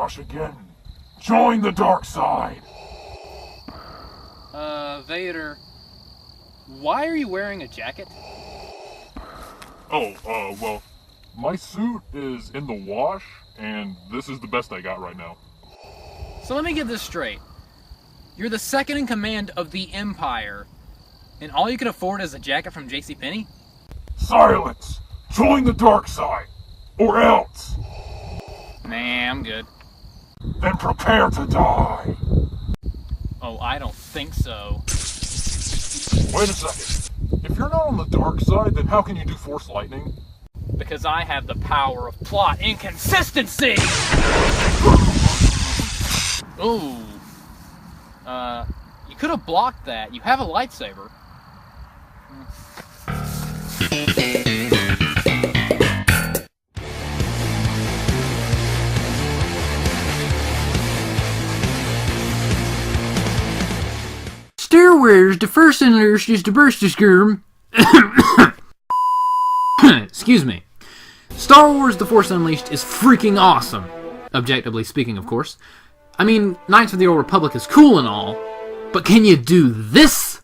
JoshAgeddon. Join the dark side. Vader, why are you wearing a jacket? Well, my suit is in the wash, and this is the best I got right now. So let me get this straight. You're the second in command of the Empire, and all you can afford is a jacket from JCPenney? Silence! Join the dark side, or else! Nah, I'm good. Then prepare to die. Oh, I don't think so. Wait a second. If you're not on the dark side, then how can you do Force Lightning? Because I have the power of plot inconsistency! Ooh. You could have blocked that. You have a lightsaber. Star Wars, the First Unleashed is the burst of skirm. Excuse me. Star Wars The Force Unleashed is freaking awesome. Objectively speaking, of course. I mean, Knights of the Old Republic is cool and all, but can you do this?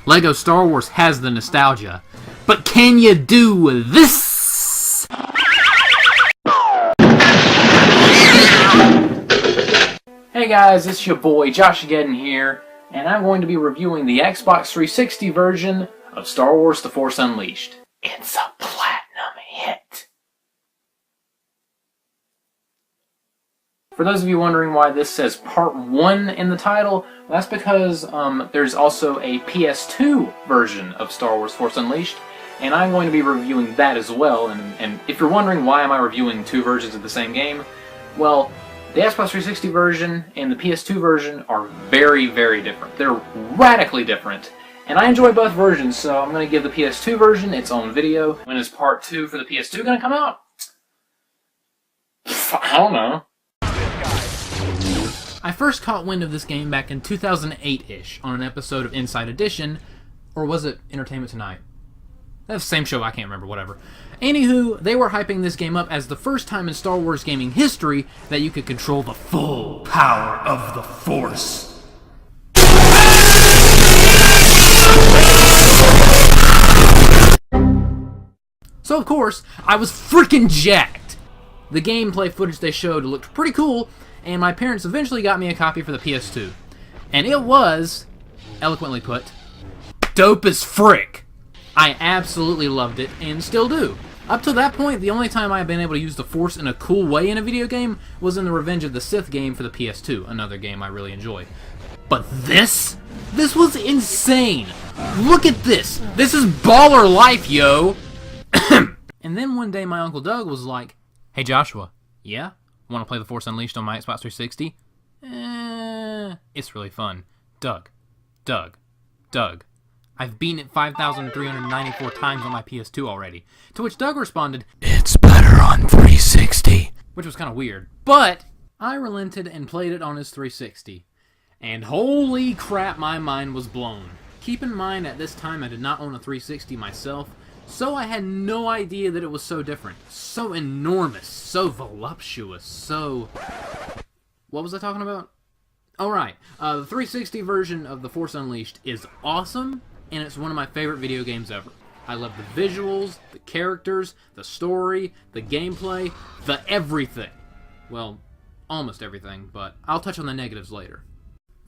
Lego Star Wars has the nostalgia, but can you do this? Hey guys, it's your boy JoshAgeddon here, and I'm going to be reviewing the Xbox 360 version of Star Wars The Force Unleashed. It's a platinum hit. For those of you wondering why this says Part 1 in the title, that's because there's also a PS2 version of Star Wars Force Unleashed, and I'm going to be reviewing that as well. And if you're wondering why am I reviewing two versions of the same game, well, the Xbox 360 version and the PS2 version are very, very different. They're radically different, and I enjoy both versions, so I'm going to give the PS2 version its own video. When is Part 2 for the PS2 going to come out? I don't know. I first caught wind of this game back in 2008-ish on an episode of Inside Edition, or was it Entertainment Tonight? That's the same show, I can't remember, whatever. Anywho, they were hyping this game up as the first time in Star Wars gaming history that you could control the full power of the Force. So of course, I was freaking jacked. The gameplay footage they showed looked pretty cool, and my parents eventually got me a copy for the PS2. And it was, eloquently put, dope as frick. I absolutely loved it, and still do. Up to that point, the only time I've been able to use the Force in a cool way in a video game was in the Revenge of the Sith game for the PS2, another game I really enjoy. But this was insane! Look at this! This is baller life, yo! And then one day my Uncle Doug was like, "Hey Joshua, yeah? Want to play The Force Unleashed on my Xbox 360? It's really fun. Doug. I've beaten it 5,394 times on my PS2 already." To which Doug responded, "It's better on 360. Which was kind of weird. But I relented and played it on his 360. And holy crap, my mind was blown. Keep in mind, at this time I did not own a 360 myself, so I had no idea that it was so different. So enormous, so voluptuous, so... What was I talking about? Oh right, the 360 version of The Force Unleashed is awesome, and it's one of my favorite video games ever. I love the visuals, the characters, the story, the gameplay, the everything. Well, almost everything, but I'll touch on the negatives later.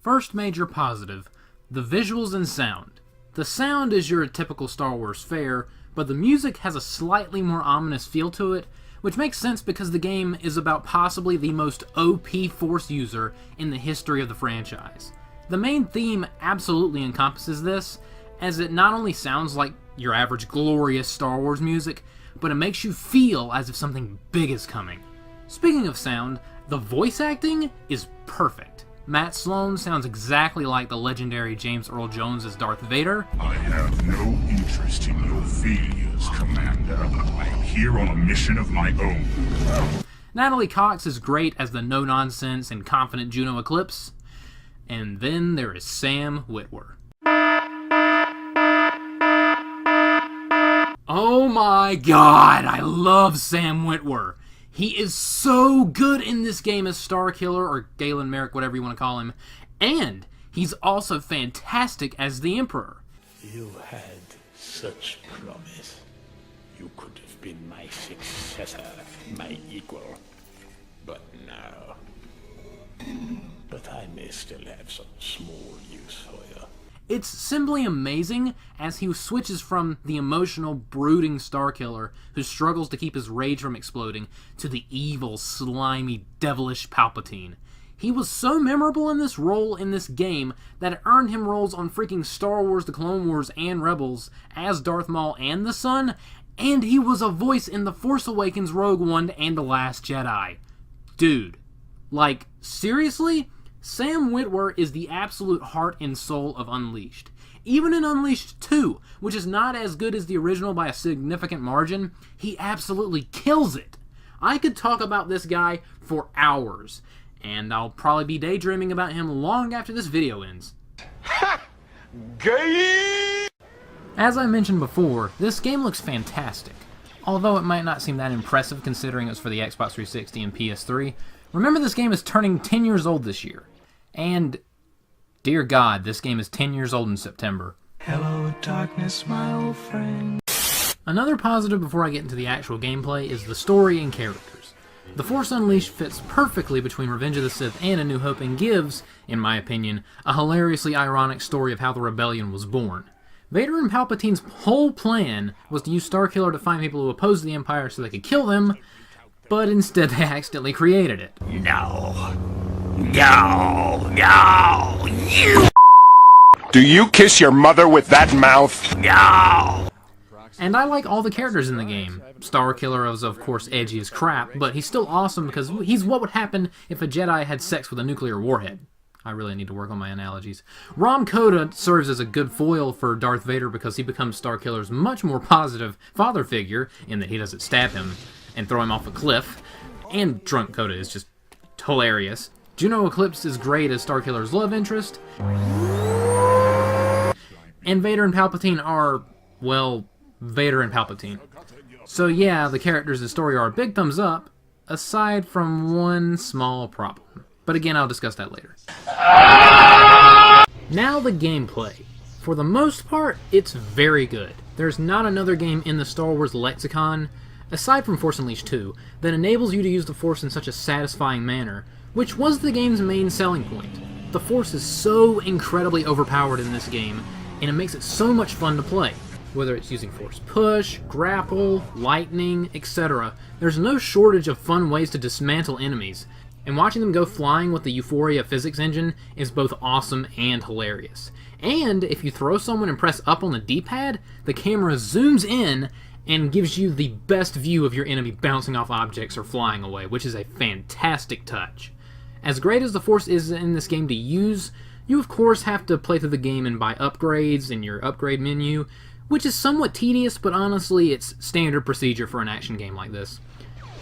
First major positive, the visuals and sound. The sound is your typical Star Wars fare, but the music has a slightly more ominous feel to it, which makes sense because the game is about possibly the most OP Force user in the history of the franchise. The main theme absolutely encompasses this, as it not only sounds like your average glorious Star Wars music, but it makes you feel as if something big is coming. Speaking of sound, the voice acting is perfect. Matt Sloan sounds exactly like the legendary James Earl Jones as Darth Vader. "I have no interest in your failures, Commander. I am here on a mission of my own." Natalie Cox is great as the no-nonsense and confident Juno Eclipse. And then there is Sam Witwer. my god, I love Sam Witwer. He is so good in this game as Starkiller, or Galen Merrick, whatever you want to call him. And he's also fantastic as the Emperor. You had such promise. You could have been my successor, my equal. But now... But I may still have some small use for you. It's simply amazing as he switches from the emotional, brooding Starkiller who struggles to keep his rage from exploding to the evil, slimy, devilish Palpatine. He was so memorable in this role in this game that it earned him roles on freaking Star Wars, The Clone Wars, and Rebels as Darth Maul and the Son, and he was a voice in The Force Awakens, Rogue One, and The Last Jedi. Dude, like, seriously? Sam Witwer is the absolute heart and soul of Unleashed. Even in Unleashed 2, which is not as good as the original by a significant margin, he absolutely kills it. I could talk about this guy for hours, and I'll probably be daydreaming about him long after this video ends. Ha! Gay! As I mentioned before, this game looks fantastic. Although it might not seem that impressive considering it's for the Xbox 360 and PS3, remember this game is turning 10 years old this year. And, dear God, this game is 10 years old in September. Hello, darkness, my old friend. Another positive before I get into the actual gameplay is the story and characters. The Force Unleashed fits perfectly between Revenge of the Sith and A New Hope and gives, in my opinion, a hilariously ironic story of how the rebellion was born. Vader and Palpatine's whole plan was to use Starkiller to find people who opposed the Empire so they could kill them, but instead they accidentally created it. No. No. No. You. Do you kiss your mother with that mouth? No. And I like all the characters in the game. Starkiller is of course edgy as crap, but he's still awesome because he's what would happen if a Jedi had sex with a nuclear warhead. I really need to work on my analogies. Rom Coda serves as a good foil for Darth Vader because he becomes Starkiller's much more positive father figure in that he doesn't stab him and throw him off a cliff. And Drunk Coda is just hilarious. Juno Eclipse is great as Starkiller's love interest. And Vader and Palpatine are, well, Vader and Palpatine. So yeah, the characters in the story are a big thumbs up, aside from one small problem. But again, I'll discuss that later. Now the gameplay. For the most part, it's very good. There's not another game in the Star Wars lexicon, aside from Force Unleashed 2, that enables you to use the Force in such a satisfying manner, which was the game's main selling point. The Force is so incredibly overpowered in this game, and it makes it so much fun to play. Whether it's using Force Push, Grapple, Lightning, etc., there's no shortage of fun ways to dismantle enemies, and watching them go flying with the Euphoria physics engine is both awesome and hilarious. And if you throw someone and press up on the D-pad, the camera zooms in and gives you the best view of your enemy bouncing off objects or flying away, which is a fantastic touch. As great as the Force is in this game to use, you of course have to play through the game and buy upgrades in your upgrade menu, which is somewhat tedious, but honestly it's standard procedure for an action game like this.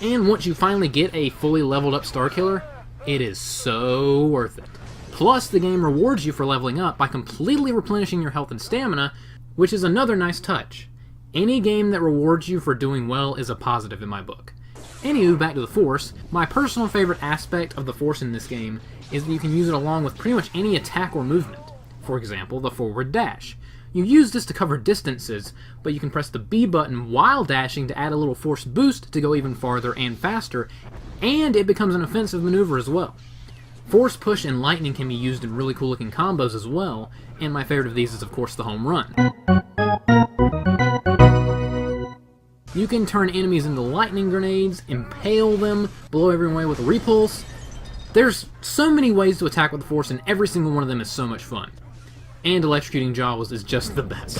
And once you finally get a fully leveled up Starkiller, it is so worth it. Plus, the game rewards you for leveling up by completely replenishing your health and stamina, which is another nice touch. Any game that rewards you for doing well is a positive in my book. Anywho, back to the Force, my personal favorite aspect of the Force in this game is that you can use it along with pretty much any attack or movement. For example, the forward dash. You use this to cover distances, but you can press the B button while dashing to add a little force boost to go even farther and faster, and it becomes an offensive maneuver as well. Force Push and Lightning can be used in really cool looking combos as well, and my favorite of these is of course the home run. You can turn enemies into lightning grenades, impale them, blow everyone away with a repulse. There's so many ways to attack with the Force, and every single one of them is so much fun. And electrocuting Jaws is just the best.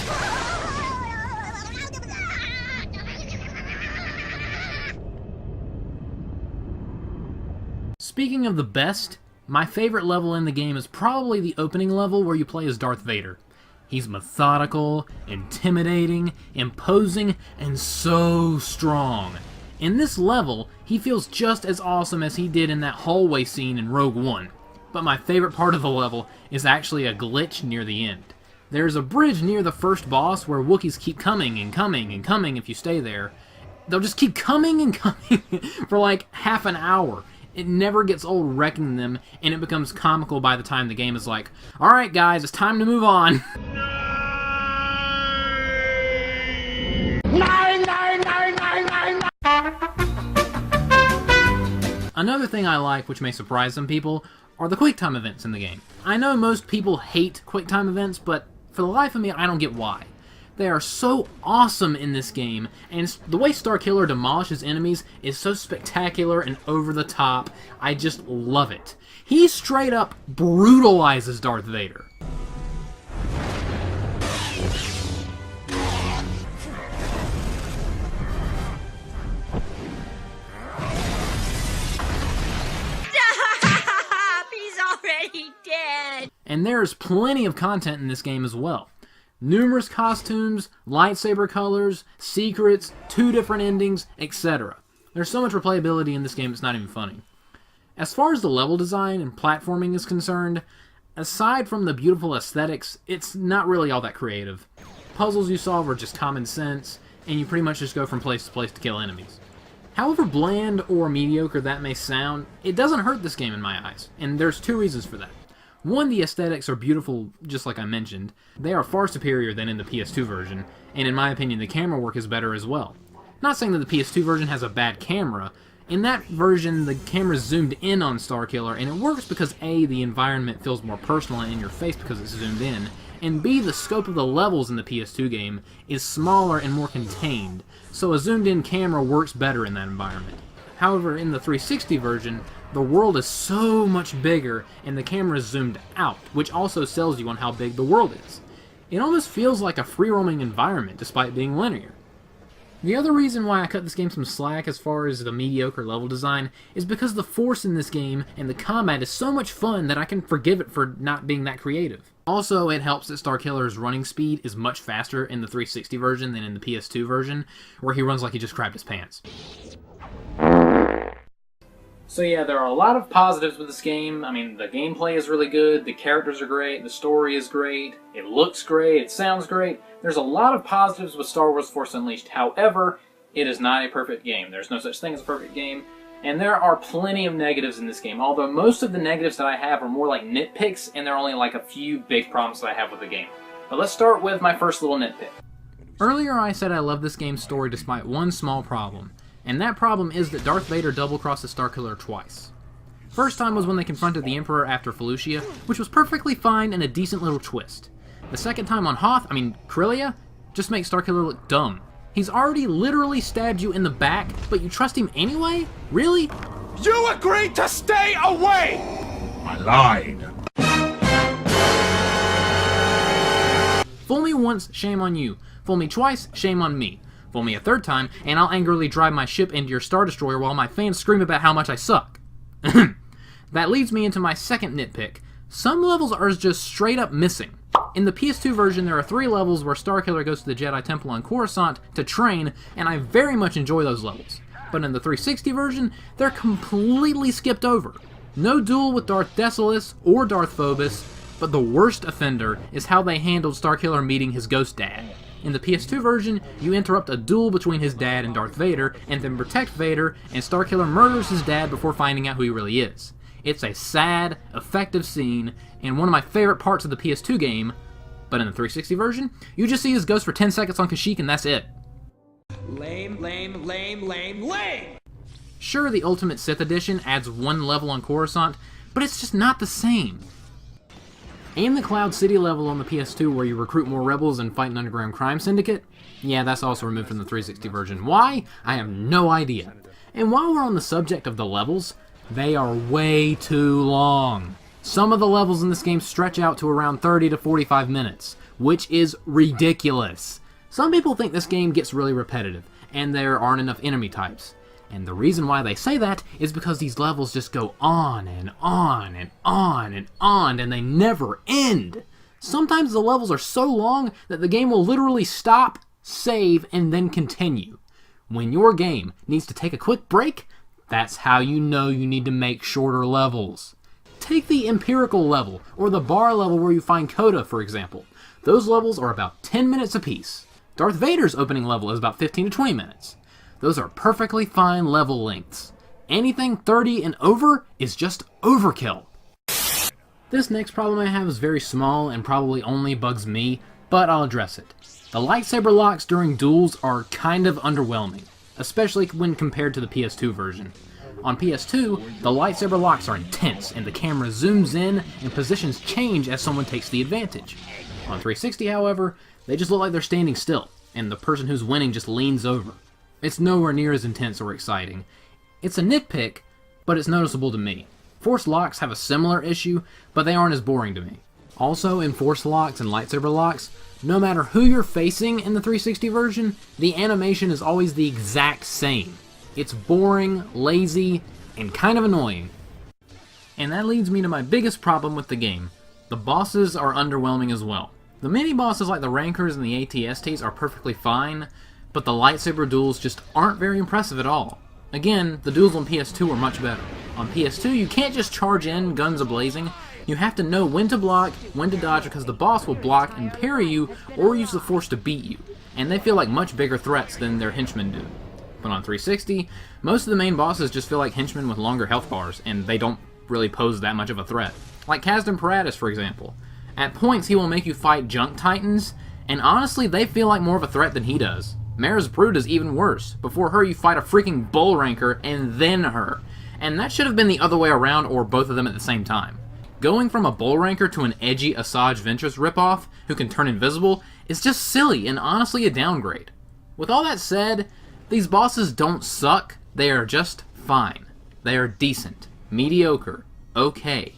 Speaking of the best, my favorite level in the game is probably the opening level where you play as Darth Vader. He's methodical, intimidating, imposing, and so strong. In this level, he feels just as awesome as he did in that hallway scene in Rogue One. But my favorite part of the level is actually a glitch near the end. There's a bridge near the first boss where Wookiees keep coming and coming and coming if you stay there. They'll just keep coming and coming for like half an hour. It never gets old wrecking them, and it becomes comical by the time the game is like, alright guys, it's time to move on. Another thing I like, which may surprise some people, are the QuickTime events in the game. I know most people hate QuickTime events, but for the life of me, I don't get why. They are so awesome in this game, and the way Starkiller demolishes enemies is so spectacular and over the top. I just love it. He straight up brutalizes Darth Vader. And there's plenty of content in this game as well. Numerous costumes, lightsaber colors, secrets, 2 different endings, etc. There's so much replayability in this game it's not even funny. As far as the level design and platforming is concerned, aside from the beautiful aesthetics, it's not really all that creative. Puzzles you solve are just common sense, and you pretty much just go from place to place to kill enemies. However bland or mediocre that may sound, it doesn't hurt this game in my eyes, and there's 2 reasons for that. One, the aesthetics are beautiful, just like I mentioned. They are far superior than in the PS2 version, and in my opinion the camera work is better as well. Not saying that the PS2 version has a bad camera. In that version, the camera's zoomed in on Starkiller, and it works because A, the environment feels more personal and in your face because it's zoomed in, and B, the scope of the levels in the PS2 game is smaller and more contained, so a zoomed-in camera works better in that environment. However, in the 360 version, the world is so much bigger and the camera is zoomed out, which also sells you on how big the world is. It almost feels like a free-roaming environment despite being linear. The other reason why I cut this game some slack as far as the mediocre level design is because the Force in this game and the combat is so much fun that I can forgive it for not being that creative. Also, it helps that Starkiller's running speed is much faster in the 360 version than in the PS2 version, where he runs like he just crapped his pants. So yeah, there are a lot of positives with this game. I mean, the gameplay is really good, the characters are great, the story is great, it looks great, it sounds great. There's a lot of positives with Star Wars Force Unleashed. However, it is not a perfect game. There's no such thing as a perfect game. And there are plenty of negatives in this game, although most of the negatives that I have are more like nitpicks, and there are only like a few big problems that I have with the game. But let's start with my first little nitpick. Earlier I said I love this game's story despite one small problem. And that problem is that Darth Vader double-crosses Starkiller twice. First time was when they confronted the Emperor after Felucia, which was perfectly fine and a decent little twist. The second time on Corellia, just makes Starkiller look dumb. He's already literally stabbed you in the back, but you trust him anyway? Really? You agreed to stay away! I lied. Fool me once, shame on you. Fool me twice, shame on me. Fool me a third time, and I'll angrily drive my ship into your Star Destroyer while my fans scream about how much I suck. That leads me into my second nitpick. Some levels are just straight up missing. In the PS2 version, there are 3 levels where Starkiller goes to the Jedi Temple on Coruscant to train, and I very much enjoy those levels. But in the 360 version, they're completely skipped over. No duel with Darth Decius or Darth Phobos, but the worst offender is how they handled Starkiller meeting his ghost dad. In the PS2 version, you interrupt a duel between his dad and Darth Vader, and then protect Vader, and Starkiller murders his dad before finding out who he really is. It's a sad, effective scene, and one of my favorite parts of the PS2 game, but in the 360 version, you just see his ghost for 10 seconds on Kashyyyk and that's it. Lame, lame, lame, lame, lame! Sure, the Ultimate Sith Edition adds 1 level on Coruscant, but it's just not the same. And the Cloud City level on the PS2 where you recruit more rebels and fight an underground crime syndicate? Yeah, that's also removed from the 360 version. Why? I have no idea. And while we're on the subject of the levels, they are way too long. Some of the levels in this game stretch out to around 30 to 45 minutes, which is ridiculous. Some people think this game gets really repetitive, and there aren't enough enemy types. And the reason why they say that is because these levels just go on and on and on and on, and they never end. Sometimes the levels are so long that the game will literally stop, save, and then continue. When your game needs to take a quick break, that's how you know you need to make shorter levels. Take the Empirical level, or the bar level where you find Coda, for example. Those levels are about 10 minutes apiece. Darth Vader's opening level is about 15 to 20 minutes. Those are perfectly fine level lengths. Anything 30 and over is just overkill. This next problem I have is very small and probably only bugs me, but I'll address it. The lightsaber locks during duels are kind of underwhelming, especially when compared to the PS2 version. On PS2, the lightsaber locks are intense, and the camera zooms in and positions change as someone takes the advantage. On 360, however, they just look like they're standing still, and the person who's winning just leans over. It's nowhere near as intense or exciting. It's a nitpick, but it's noticeable to me. Force locks have a similar issue, but they aren't as boring to me. Also, in force locks and lightsaber locks, no matter who you're facing in the 360 version, the animation is always the exact same. It's boring, lazy, and kind of annoying. And that leads me to my biggest problem with the game. The bosses are underwhelming as well. The mini-bosses like the Rancors and the AT-STs are perfectly fine, but the lightsaber duels just aren't very impressive at all. Again, the duels on PS2 are much better. On PS2, you can't just charge in, guns a-blazing. You have to know when to block, when to dodge, because the boss will block and parry you, or use the Force to beat you. And they feel like much bigger threats than their henchmen do. But on 360, most of the main bosses just feel like henchmen with longer health bars, and they don't really pose that much of a threat. Like Kazdan Paratus, for example. At points, he will make you fight Junk Titans, and honestly, they feel like more of a threat than he does. Mara's Brood is even worse. Before her, you fight a freaking Bull Ranker, and then her. And that should have been the other way around, or both of them at the same time. Going from a Bull Ranker to an edgy Asajj Ventress ripoff, who can turn invisible, is just silly, and honestly a downgrade. With all that said, these bosses don't suck, they are just fine. They are decent, mediocre, okay.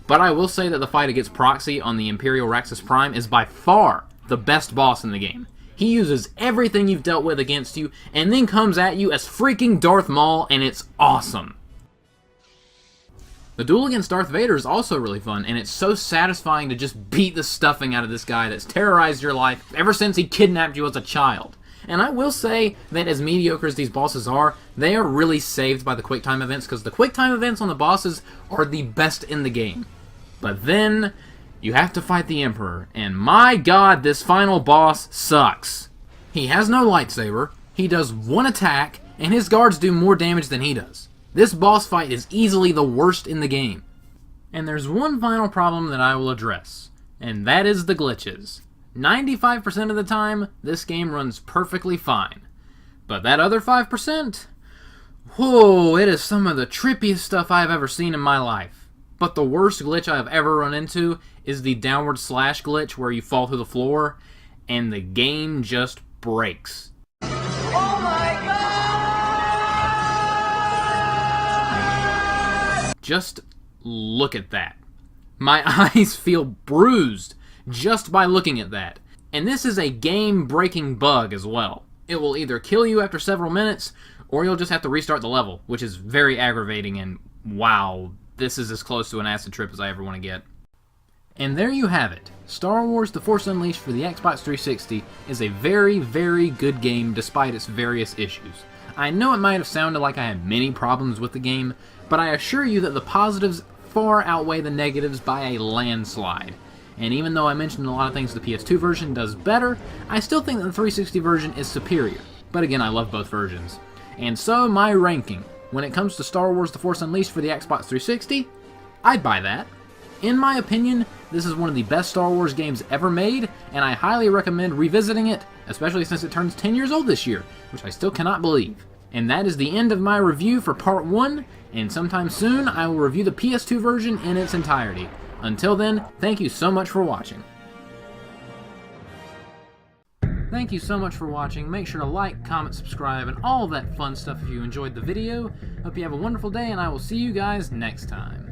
But I will say that the fight against Proxy on the Imperial Raxus Prime is by far the best boss in the game. He uses everything you've dealt with against you, and then comes at you as freaking Darth Maul, and it's awesome. The duel against Darth Vader is also really fun, and it's so satisfying to just beat the stuffing out of this guy that's terrorized your life ever since he kidnapped you as a child. And I will say that as mediocre as these bosses are, they are really saved by the quick time events, because the quick time events on the bosses are the best in the game. But then, you have to fight the Emperor, and my god, this final boss sucks. He has no lightsaber, he does one attack, and his guards do more damage than he does. This boss fight is easily the worst in the game. And there's one final problem that I will address, and that is the glitches. 95% of the time, this game runs perfectly fine. But that other 5%? Whoa, it is some of the trippiest stuff I have ever seen in my life. But the worst glitch I have ever run into is the downward slash glitch where you fall through the floor, and the game just breaks. Oh my god! Just look at that. My eyes feel bruised just by looking at that. And this is a game-breaking bug as well. It will either kill you after several minutes, or you'll just have to restart the level, which is very aggravating, and wow, this is as close to an acid trip as I ever want to get. And there you have it. Star Wars The Force Unleashed for the Xbox 360 is a very, very good game despite its various issues. I know it might have sounded like I had many problems with the game, but I assure you that the positives far outweigh the negatives by a landslide. And even though I mentioned a lot of things the PS2 version does better, I still think that the 360 version is superior. But again, I love both versions. And so, my ranking. When it comes to Star Wars The Force Unleashed for the Xbox 360, I'd buy that. In my opinion, this is one of the best Star Wars games ever made, and I highly recommend revisiting it, especially since it turns 10 years old this year, which I still cannot believe. And that is the end of my review for Part 1, and sometime soon I will review the PS2 version in its entirety. Until then, thank you so much for watching. Thank you so much for watching. Make sure to like, comment, subscribe, and all that fun stuff if you enjoyed the video. Hope you have a wonderful day, and I will see you guys next time.